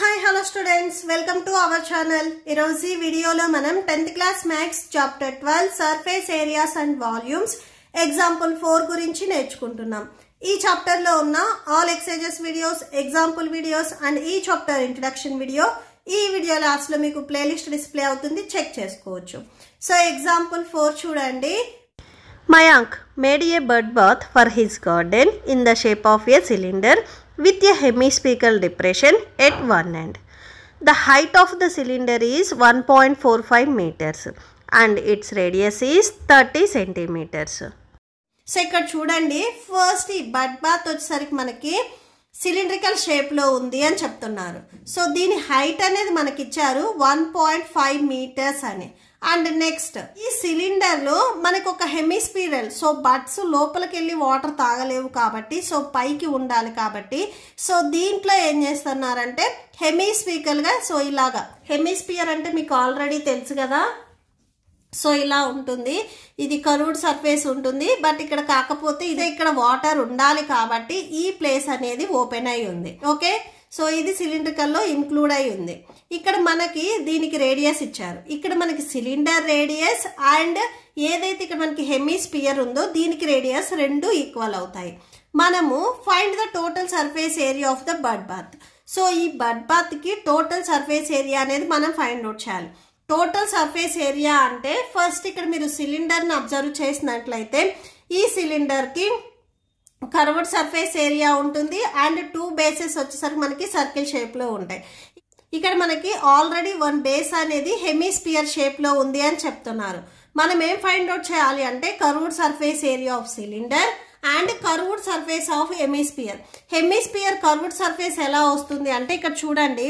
Hi, hello students. Welcome to our channel. Irozi video lo manam 10th class maths chapter 12 surface areas and volumes example 4 gurinchi నేర్చుకుంటున్నాం. ఈ chapter లో ఉన్న all exercises videos, example videos and ఈ chapter introduction video ఈ video last లో మీకు playlist display అవుతుంది, check చేసుకోవచ్చు. సో ఎగ్జాంపుల్ 4 చూడండి. Mayank made a bird bath for his garden in the shape of a cylinder with a hemispherical depression at one end. The height of the cylinder is 1.45 meters and its radius is 30 centimeters. So ఇక్కడ చూడండి, first ఈ bird bath వచ్చేసరికి మనకి cylindrical shape లో ఉంది అని చెప్తున్నారు. So దీని హైట్ అనేది మనకి ఇచ్చారు 1.5 మీటర్స్ అని. అండ్ నెక్స్ట్ ఈ సిలిండర్ లో మనకు ఒక హెమిస్పియరల్, సో బడ్స్ లోపలికి వెళ్ళి వాటర్ తాగలేవు కాబట్టి సో పైకి ఉండాలి కాబట్టి సో దీంట్లో ఏం చేస్తున్నారంటే హెమిస్పియరల్ గా, సో ఇలాగా హెమిస్పియర్ అంటే మీకు ఆల్రెడీ తెలుసు కదా, సో ఇలా ఉంటుంది. ఇది కర్వ్డ్ సర్ఫేస్ ఉంటుంది, బట్ ఇక్కడ కాకపోతే ఇదే ఇక్కడ వాటర్ ఉండాలి కాబట్టి ఈ ప్లేస్ అనేది ఓపెన్ అయి ఉంది. ఓకే, సో ఇది సిలిండ్రికల్ లో ఇన్క్లూడ్ అయి ఉంది. ఇక్కడ మనకి దీనికి రేడియస్ ఇచ్చారు. ఇక్కడ మనకి సిలిండర్ రేడియస్ అండ్ ఏదైతే ఇక్కడ మనకి హెమిస్పియర్ ఉందో దీనికి రేడియస్ రెండు ఈక్వల్ అవుతాయి. మనము find the total surface area of the bird bath. So ఈ బర్డ్ బాత్ కి టోటల్ సర్ఫేస్ ఏరియా అనేది మనం ఫైండ్ అవుట్ చేయాలి. టోటల్ సర్ఫేస్ ఏరియా అంటే ఫస్ట్ ఇక్కడ మీరు సిలిండర్ ని అబ్జర్వ్ చేసినట్లయితే ఈ సిలిండర్ కి కర్వ్డ్ సర్ఫేస్ ఏరియా ఉంటుంది అండ్ 2 బేసెస్ వచ్చేసరికి మనకి సర్కిల్ షేప్ లో ఉంటాయి. ఇక్కడ మనకి ఆల్రెడీ 1 బేస్ అనేది హెమిస్పియర్ షేప్ లో ఉంది అని చెప్తున్నారు. మనం ఏం ఫైండ్ అవుట్ చేయాలి అంటే curved surface area of cylinder and curved surface of hemisphere. Hemisphere curved surface ఎలా వస్తుంది అంటే ఇక్కడ చూడండి,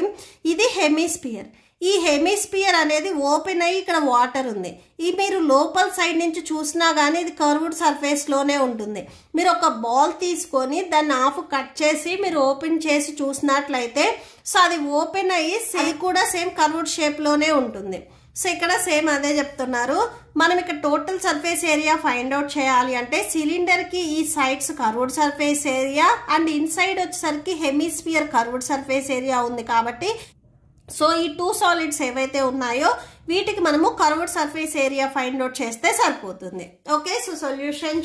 ఇది హెమిస్పియర్. ఈ హెమిస్పియర్ అనేది ఓపెన్ అయ్యి ఇక్కడ వాటర్ ఉంది. ఈ మీరు లోపల సైడ్ నుంచి చూసినా గానీ ఇది కర్వ్డ్ సర్ఫేస్ లోనే ఉంటుంది. మీరు ఒక బాల్ తీసుకొని దాన్ని హాఫ్ కట్ చేసి మీరు ఓపెన్ చేసి చూసినట్లయితే సో అది ఓపెన్ అయ్యి అది కూడా సేమ్ కర్వ్డ్ షేప్ లోనే ఉంటుంది. సో ఇక్కడ సేమ్ అదే చెప్తున్నారు. మనం ఇక్కడ total surface area find out చేయాలి అంటే సిలిండర్ కి ఈ sides curved surface area and inside వచ్చేసరికి హెమిస్పియర్ కర్వ్డ్ సర్ఫేస్ ఏరియా ఉంది కాబట్టి సో ఈ 2 సాలిడ్స్ ఏవైతే ఉన్నాయో వీటికి మనము curved surface area find out చేస్తే సరిపోతుంది. ఓకే, సో సొల్యూషన్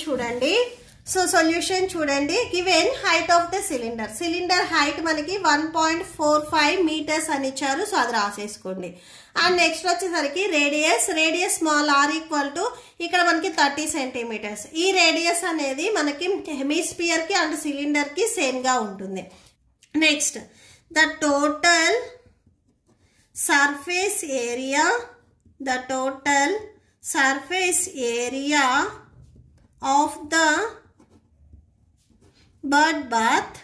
చూడండి. Given height of the cylinder. Cylinder height మనకి 1.45 మీటర్స్ అని ఇచ్చారు, సో అది రాసేసుకోండి. అండ్ నెక్స్ట్ వచ్చేసరికి radius small R equal to ఇక్కడ మనకి 30 సెంటీమీటర్స్. ఈ రేడియస్ అనేది మనకి హెమిస్పియర్ కి అండ్ సిలిండర్ కి సేమ్ గా ఉంటుంది. Next the total surface area of the bird bath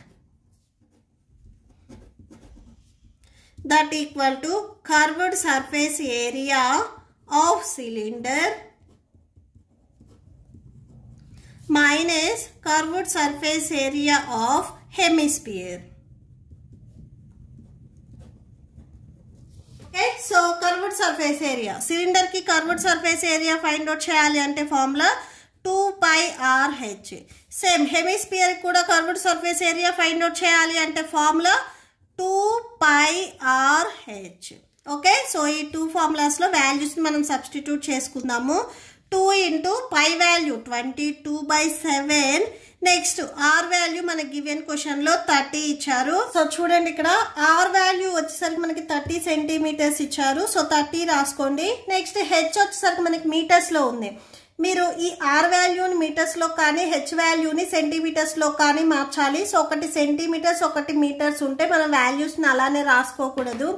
that equal to curved surface area of cylinder minus curved surface area of hemisphere. So curved surface area, cylinder కి curved surface area find out చేయాలి అంటే formula 2πRH. Same hemisphere కూడా curved surface area find out చేయాలి అంటే formula 2πRH. Okay, so ఈ 2 formulas లో values మనం substitute చేసుకుందాము. 2 into pi value 22/7. Next are value మనకి గివెన్ క్వశ్చన్ లో 30 ఇచ్చారు. సో చూడండి, ఇక్కడ ఆర్ వాల్యూ వచ్చేసరికి మనకి 30 సెంటీమీటర్స్ ఇచ్చారు, సో 30 రాసుకోండి. నెక్స్ట్ హెచ్ వచ్చేసరికి మనకి మీటర్స్ లో ఉంది. మీరు ఈ ఆర్ వాల్యూని మీటర్స్ లో కానీ హెచ్ వాల్యూని సెంటీమీటర్స్ లో కానీ మార్చాలి. సో ఒకటి సెంటీమీటర్స్ ఒకటి మీటర్స్ ఉంటే మనం వాల్యూస్ ని అలానే రాసుకోకూడదు.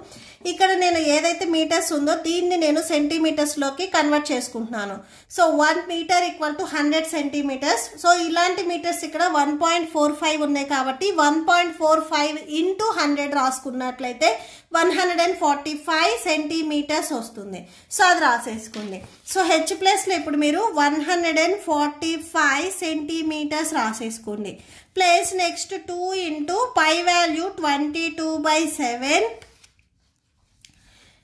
ఇక్కడ నేను ఏదైతే మీటర్స్ ఉందో దీన్ని నేను సెంటీమీటర్స్ లోకి కన్వర్ట్ చేసుకుంటున్నాను. So 1 metre equal to 100 centimetres. So ఇలాంటి మీటర్స్ ఇక్కడ 1.45 ఉన్నాయి కాబట్టి 1.45 ఇంటూ 100 రాసుకున్నట్లయితే 145 సెంటీమీటర్స్ వస్తుంది. సో అది రాసేసుకోండి. సో హెచ్ ప్లస్ లో ఇప్పుడు మీరు 145 సెంటీమీటర్స్ రాసేసుకోండి. Plus next 2 into pi value 22/7.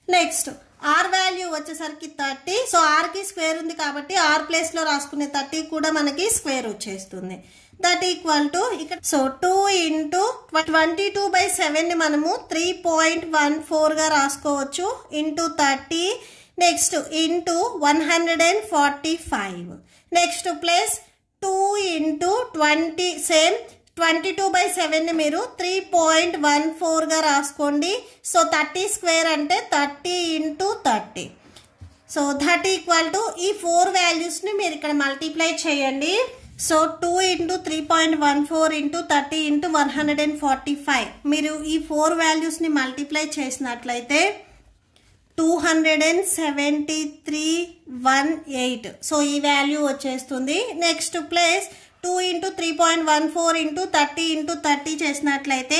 Next are value వచ్చేసరికి 30. సో ఆర్ కి స్క్వేర్ ఉంది కాబట్టి ఆర్ ప్లేస్ లో రాసుకునే 30 కూడా మనకి స్క్వేర్ వచ్చేస్తుంది. దట్ ఈక్వల్ టు ఇక్కడ సో 2 ఇంటూ 22/7 ని మనము 3.14గా రాసుకోవచ్చు into 30 next into 145 next plus 2 into 20 same 22/7 ని మీరు 3.14గా రాసుకోండి సో 30 స్క్వేర్ అంటే 30 into 30 so that equal to ఈ 4 వాల్యూస్ని మీరు ఇక్కడ మల్టిప్లై చేయండి సో 2 ఇంటూ 3.14 ఇంటూ 30 ఇంటూ 145 మీరు ఈ 4 వాల్యూస్ని మల్టిప్లై చేసినట్లయితే 27318 సో ఈ వాల్యూ వచ్చేస్తుంది next plus 2 into 3.14 into 30 into 30 చేసినట్లయితే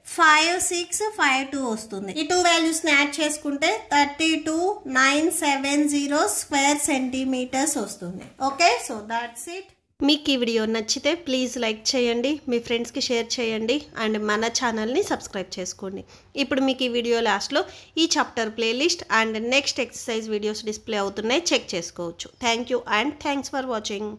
5652 వస్తుంది ఈ 2 వాల్యూస్ని యాడ్ చేసుకుంటే 32970 స్క్వేర్ సెంటీమీటర్స్ వస్తుంది ఓకే సో దాట్స్ ఇట్ మీకు ఈ వీడియో నచ్చితే ప్లీజ్ లైక్ చేయండి మీ ఫ్రెండ్స్కి షేర్ చేయండి అండ్ మన ఛానల్ని సబ్స్క్రైబ్ చేసుకోండి ఇప్పుడు మీకు ఈ వీడియో లాస్ట్లో ఈ chapter playlist and next exercise videos display అవుతున్నాయి చెక్ చేసుకోవచ్చు thank you and thanks for watching